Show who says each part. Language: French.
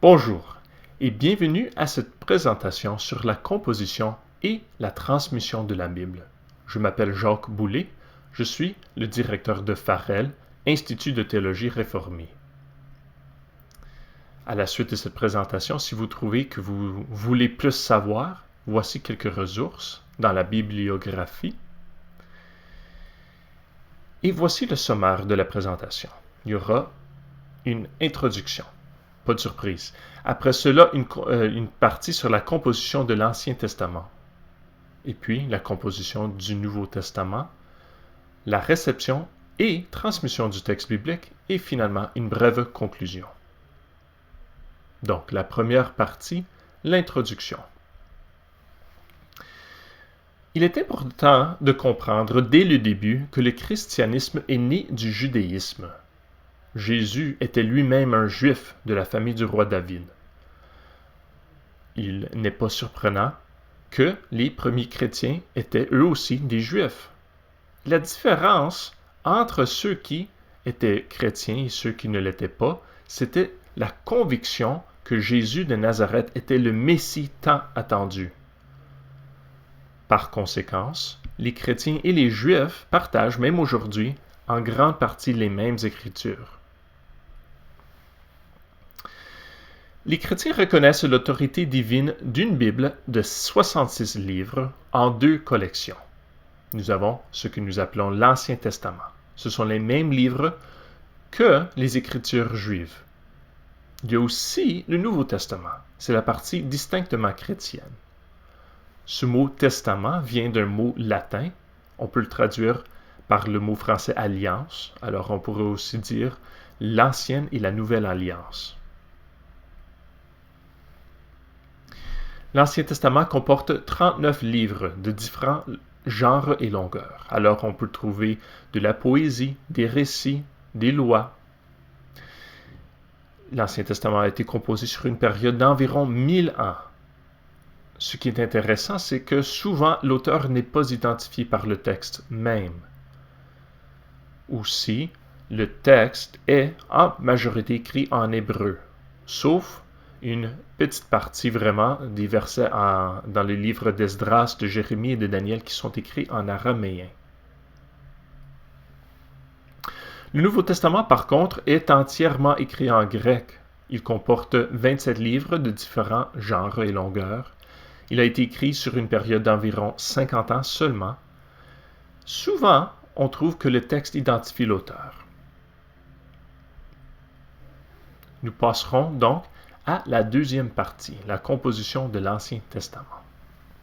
Speaker 1: Bonjour et bienvenue à cette présentation sur la composition et la transmission de la Bible. Je m'appelle Jacques Boulet, je suis le directeur de Farel, Institut de théologie réformée. À la suite de cette présentation, si vous trouvez que vous voulez plus savoir, voici quelques ressources dans la bibliographie. Et voici le sommaire de la présentation. Il y aura une introduction. Pas de surprise. Après cela, une partie sur la composition de l'Ancien Testament. Et puis, la composition du Nouveau Testament, la réception et transmission du texte biblique, et finalement, une brève conclusion. Donc, la première partie, l'introduction. Il est important de comprendre dès le début que le christianisme est né du judaïsme. Jésus était lui-même un juif de la famille du roi David. Il n'est pas surprenant que les premiers chrétiens étaient eux aussi des juifs. La différence entre ceux qui étaient chrétiens et ceux qui ne l'étaient pas, c'était la conviction que Jésus de Nazareth était le Messie tant attendu. Par conséquent, les chrétiens et les juifs partagent même aujourd'hui en grande partie les mêmes écritures. Les chrétiens reconnaissent l'autorité divine d'une Bible de 66 livres en deux collections. Nous avons ce que nous appelons l'Ancien Testament. Ce sont les mêmes livres que les Écritures juives. Il y a aussi le Nouveau Testament. C'est la partie distinctement chrétienne. Ce mot « testament » vient d'un mot latin. On peut le traduire par le mot français « alliance ». Alors on pourrait aussi dire « l'ancienne et la nouvelle alliance ». L'Ancien Testament comporte 39 livres de différents genres et longueurs. Alors on peut trouver de la poésie, des récits, des lois. L'Ancien Testament a été composé sur une période d'environ 1000 ans. Ce qui est intéressant, c'est que souvent l'auteur n'est pas identifié par le texte même. Aussi, le texte est en majorité écrit en hébreu, sauf une petite partie vraiment des versets dans les livres d'Esdras, de Jérémie et de Daniel qui sont écrits en araméen. Le Nouveau Testament, par contre, est entièrement écrit en grec. Il comporte 27 livres de différents genres et longueurs. Il a été écrit sur une période d'environ 50 ans seulement. Souvent, on trouve que le texte identifie l'auteur. Nous passerons donc à la deuxième partie, la composition de l'Ancien Testament.